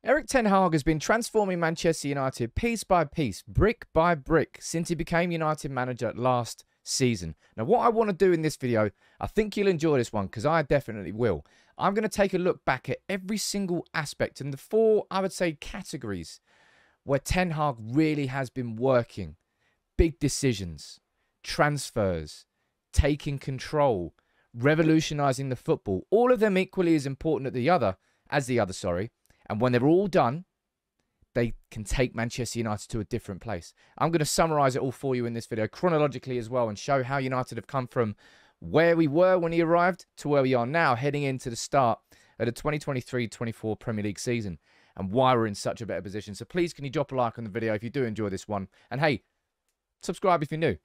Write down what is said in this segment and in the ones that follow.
Erik Ten Hag has been transforming Manchester United piece by piece, brick by brick, since he became United manager last season. Now, what I want to do in this video, I think you'll enjoy this one because I definitely will. I'm going to take a look back at every single aspect and the four, I would say, categories where Ten Hag really has been working. Big decisions, transfers, taking control, revolutionising the football. All of them equally as important as the other, sorry. And when they're all done, they can take Manchester United to a different place. I'm going to summarise it all for you in this video chronologically as well and show how United have come from where we were when he arrived to where we are now, heading into the start of the 2023-24 Premier League season and why we're in such a better position. So please, can you drop a like on the video if you do enjoy this one? And hey, subscribe if you're new.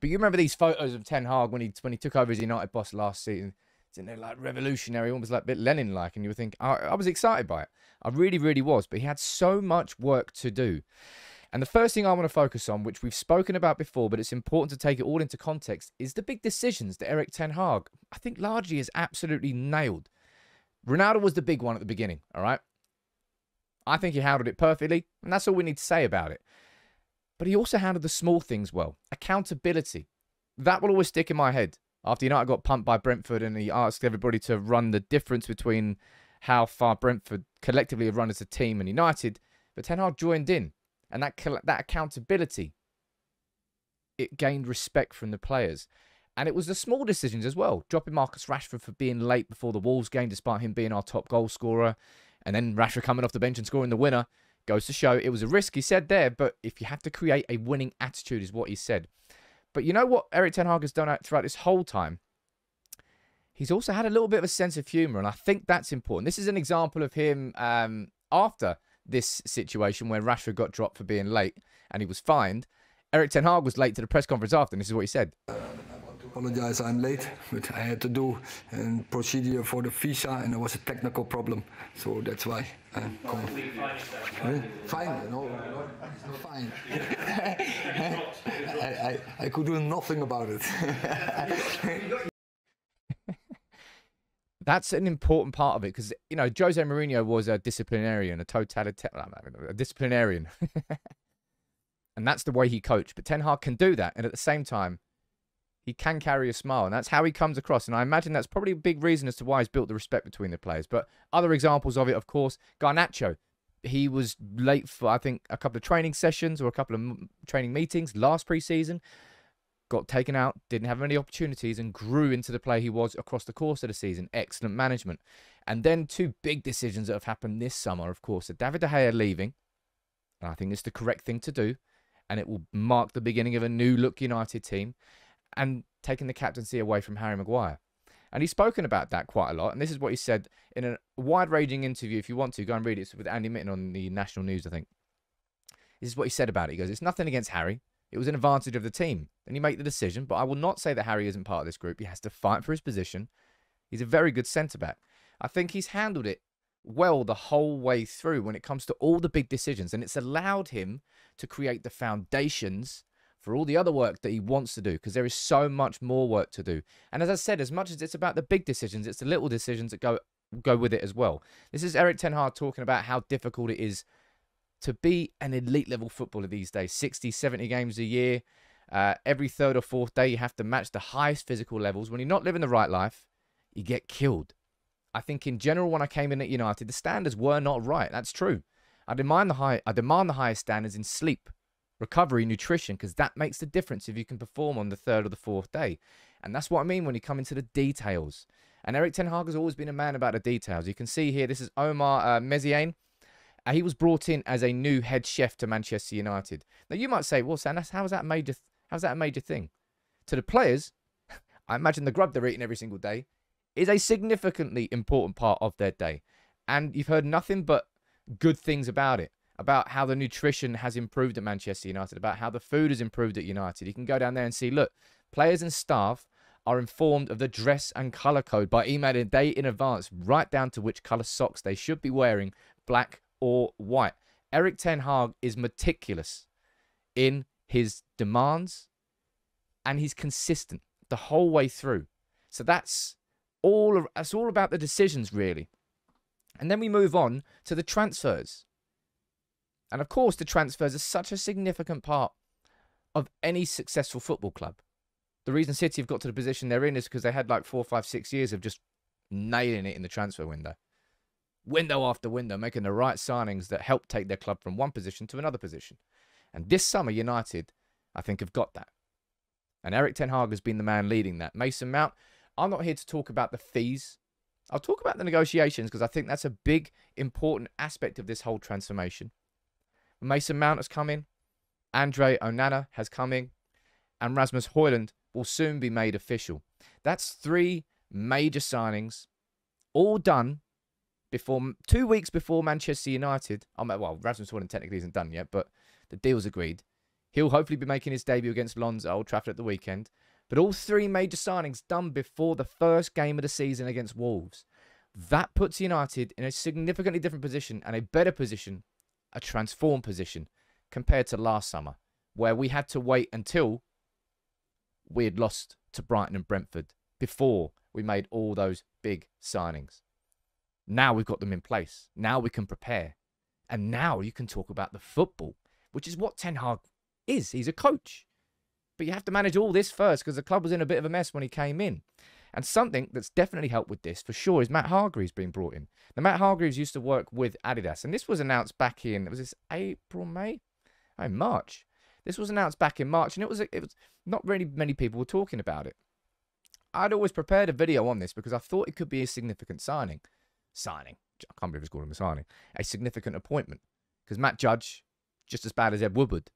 But you remember these photos of Ten Hag when he took over as United boss last season? Isn't it like revolutionary, almost like a bit Lenin-like? And you would think, I was excited by it. I really, really was. But he had so much work to do. And the first thing I want to focus on, which we've spoken about before, but it's important to take it all into context, is the big decisions that Erik Ten Hag, I think, largely is absolutely nailed. Ronaldo was the big one at the beginning, all right? I think he handled it perfectly, and that's all we need to say about it. But he also handled the small things well. Accountability. That will always stick in my head. After United got pumped by Brentford and he asked everybody to run the difference between how far Brentford collectively have run as a team and United, but Ten Hag joined in. And that accountability, it gained respect from the players. And it was the small decisions as well. Dropping Marcus Rashford for being late before the Wolves game, despite him being our top goal scorer. And then Rashford coming off the bench and scoring the winner. Goes to show it was a risk, he said there. But if you have to create a winning attitude is what he said. But you know what Erik Ten Hag has done throughout this whole time? He's also had a little bit of a sense of humour, and I think that's important. This is an example of him after this situation where Rashford got dropped for being late and he was fined. Erik Ten Hag was late to the press conference after, and this is what he said. Apologize, I'm late, but I had to do a procedure for the visa and there was a technical problem, so that's why I'm coming. Fine, no, it's not fine. I could do nothing about it. That's an important part of it because, you know, Jose Mourinho was a disciplinarian, a disciplinarian. And that's the way he coached. But Ten Hag can do that. And at the same time, he can carry a smile. And that's how he comes across. And I imagine that's probably a big reason as to why he's built the respect between the players. But other examples of it, of course, Garnacho. He was late for, I think, a couple of training sessions or a couple of training meetings last pre-season. Got taken out, didn't have any opportunities, and grew into the player he was across the course of the season. Excellent management. And then two big decisions that have happened this summer, of course, are David De Gea leaving. And I think it's the correct thing to do. And it will mark the beginning of a new-look United team. And taking the captaincy away from Harry Maguire. And he's spoken about that quite a lot. And this is what he said in a wide-ranging interview. If you want to, go and read it. It's with Andy Mitten on the National News, I think. This is what he said about it. He goes, it's nothing against Harry. It was an advantage of the team. Then you make the decision. But I will not say that Harry isn't part of this group. He has to fight for his position. He's a very good centre-back. I think he's handled it well the whole way through when it comes to all the big decisions. And it's allowed him to create the foundations for all the other work that he wants to do, because there is so much more work to do. And as I said, as much as it's about the big decisions, it's the little decisions that go with it as well. This is Erik Ten Hag talking about how difficult it is to be an elite level footballer these days. 60, 70 games a year. Every third or fourth day, you have to match the highest physical levels. When you're not living the right life, you get killed. I think in general, when I came in at United, the standards were not right. That's true. I demand the highest standards in sleep, recovery, nutrition, because that makes the difference if you can perform on the third or the fourth day. And that's what I mean when you come into the details. And Erik Ten Hag has always been a man about the details. You can see here, this is Omar Meziane. He was brought in as a new head chef to Manchester United. Now, you might say, well, Sam, how's that a major thing? To the players, I imagine the grub they're eating every single day is a significantly important part of their day. And you've heard nothing but good things about it. About how the nutrition has improved at Manchester United, about how the food has improved at United. You can go down there and see, look, players and staff are informed of the dress and colour code by emailing a day in advance, right down to which colour socks they should be wearing, black or white. Erik Ten Hag is meticulous in his demands and he's consistent the whole way through. So that's all about the decisions, really. And then we move on to the transfers. And of course, the transfers are such a significant part of any successful football club. The reason City have got to the position they're in is because they had like 4, 5, 6 years of just nailing it in the transfer window. Window after window, making the right signings that help take their club from one position to another position. And this summer, United, I think, have got that. And Erik Ten Hag has been the man leading that. Mason Mount, I'm not here to talk about the fees. I'll talk about the negotiations because I think that's a big, important aspect of this whole transformation. Mason Mount has come in. Andre Onana has come in. And Rasmus Højlund will soon be made official. That's 3 major signings, all done before 2 weeks before Manchester United. Well, Rasmus Højlund technically isn't done yet, but the deal's agreed. He'll hopefully be making his debut against Lens at Old Trafford at the weekend. But all 3 major signings done before the first game of the season against Wolves. That puts United in a significantly different position and a better position, a transformed position, compared to last summer, where we had to wait until we had lost to Brighton and Brentford before we made all those big signings. Now we've got them in place. Now we can prepare. And now you can talk about the football, which is what Ten Hag is. He's a coach. But you have to manage all this first because the club was in a bit of a mess when he came in. And something that's definitely helped with this, for sure, is Matt Hargreaves being brought in. Now, Matt Hargreaves used to work with Adidas. And this was announced back in, was this April, May? Oh, March. This was announced back in March. And it was not really many people were talking about it. I'd always prepared a video on this because I thought it could be a significant signing. I can't believe it's called him a signing. A significant appointment. Because Matt Judge, just as bad as Ed Woodward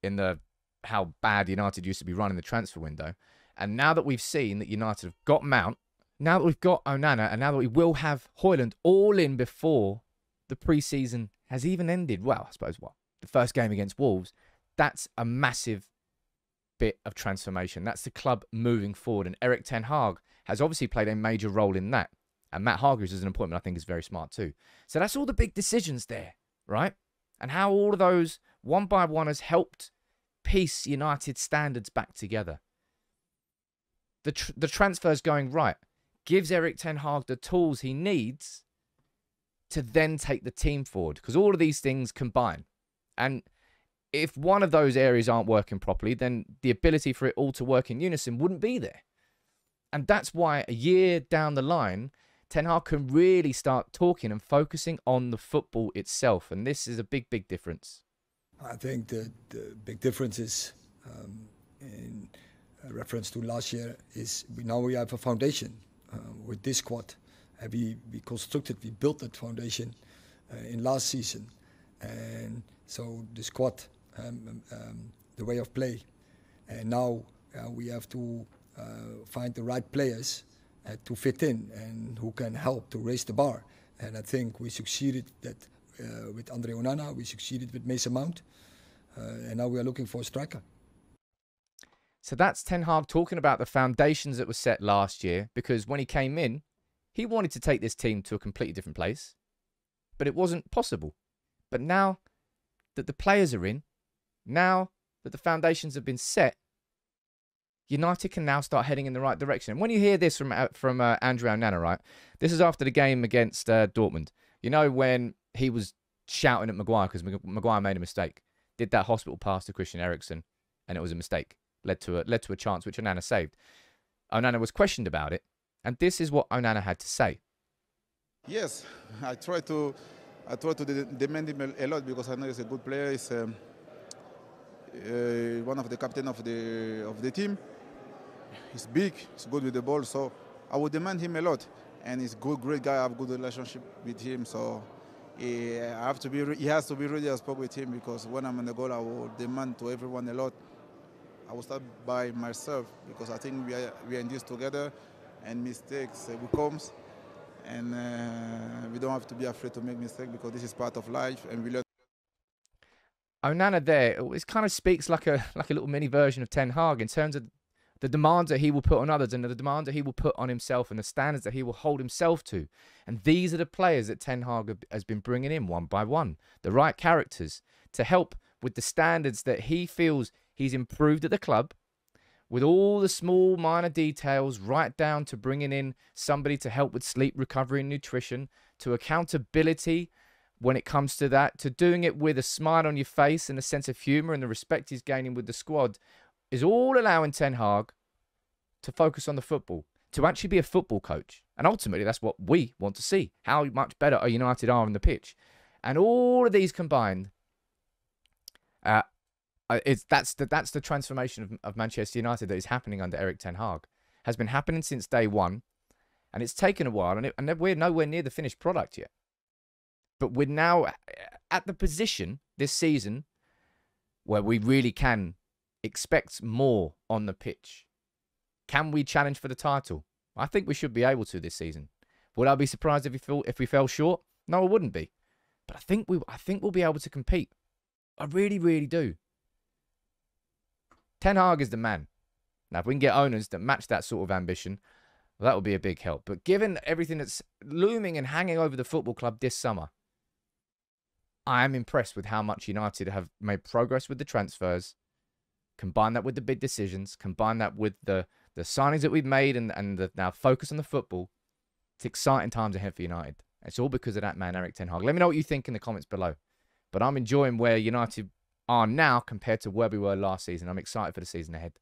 in how bad United used to be running the transfer window. And now that we've seen that United have got Mount, now that we've got Onana, and now that we will have Højlund all in before the pre-season has even ended, well, I suppose the first game against Wolves, that's a massive bit of transformation. That's the club moving forward. And Erik Ten Hag has obviously played a major role in that. And Matt Hargreaves as an appointment, I think, is very smart too. So that's all the big decisions there, right? And how all of those, one by one, has helped piece United standards back together. The transfers going right gives Erik Ten Hag the tools he needs to then take the team forward. Because all of these things combine. And if one of those areas aren't working properly, then the ability for it all to work in unison wouldn't be there. And that's why a year down the line, Ten Hag can really start talking and focusing on the football itself. And this is a big, big difference. I think the big difference is, in reference to last year, is now we have a foundation with this squad. We built that foundation in last season. And so the squad, the way of play. And now we have to find the right players to fit in and who can help to raise the bar. And I think we succeeded that with Andre Onana, we succeeded with Mason Mount, and now we are looking for a striker. So that's Ten Hag talking about the foundations that were set last year, because when he came in, he wanted to take this team to a completely different place, but it wasn't possible. But now that the players are in, now that the foundations have been set, United can now start heading in the right direction. And when you hear this from Andre Onana, right, this is after the game against Dortmund. You know, when he was shouting at Maguire because Maguire made a mistake, did that hospital pass to Christian Eriksen, and it was a mistake, led to a chance which Onana saved. Onana was questioned about it, and this is what Onana had to say. Yes, I try to demand him a lot because I know he's a good player. He's one of the captain of the team. He's big, he's good with the ball, so I would demand him a lot. And he's a great guy. I have a good relationship with him, so he has to be ready. I spoke with him because when I'm in the goal, I will demand to everyone a lot. I will start by myself because I think we are in this together, and mistakes will come, and we don't have to be afraid to make mistakes because this is part of life, and we learn. Onana there, it kind of speaks like a little mini version of Ten Hag in terms of the demands that he will put on others and the demands that he will put on himself and the standards that he will hold himself to. And these are the players that Ten Hag has been bringing in one by one. The right characters to help with the standards that he feels he's improved at the club, with all the small minor details right down to bringing in somebody to help with sleep recovery and nutrition, to accountability when it comes to that, to doing it with a smile on your face and a sense of humour and the respect he's gaining with the squad, is all allowing Ten Hag to focus on the football, to actually be a football coach. And ultimately, that's what we want to see, how much better a United are on the pitch. And all of these combined, that's the transformation of Manchester United that is happening under Erik Ten Hag. Has been happening since day one, and it's taken a while, and we're nowhere near the finished product yet. But we're now at the position this season where we really can expect more on the pitch. Can we challenge for the title? I think we should be able to this season. Would I be surprised if we fell short? No, I wouldn't be. But I think we'll be able to compete. I really, really do. Ten Hag is the man. Now, if we can get owners that match that sort of ambition, well, that would be a big help. But given everything that's looming and hanging over the football club this summer, I am impressed with how much United have made progress with the transfers. Combine that with the big decisions. Combine that with the signings that we've made and the now focus on the football. It's exciting times ahead for United. It's all because of that man, Erik Ten Hag. Let me know what you think in the comments below. But I'm enjoying where United are now compared to where we were last season. I'm excited for the season ahead.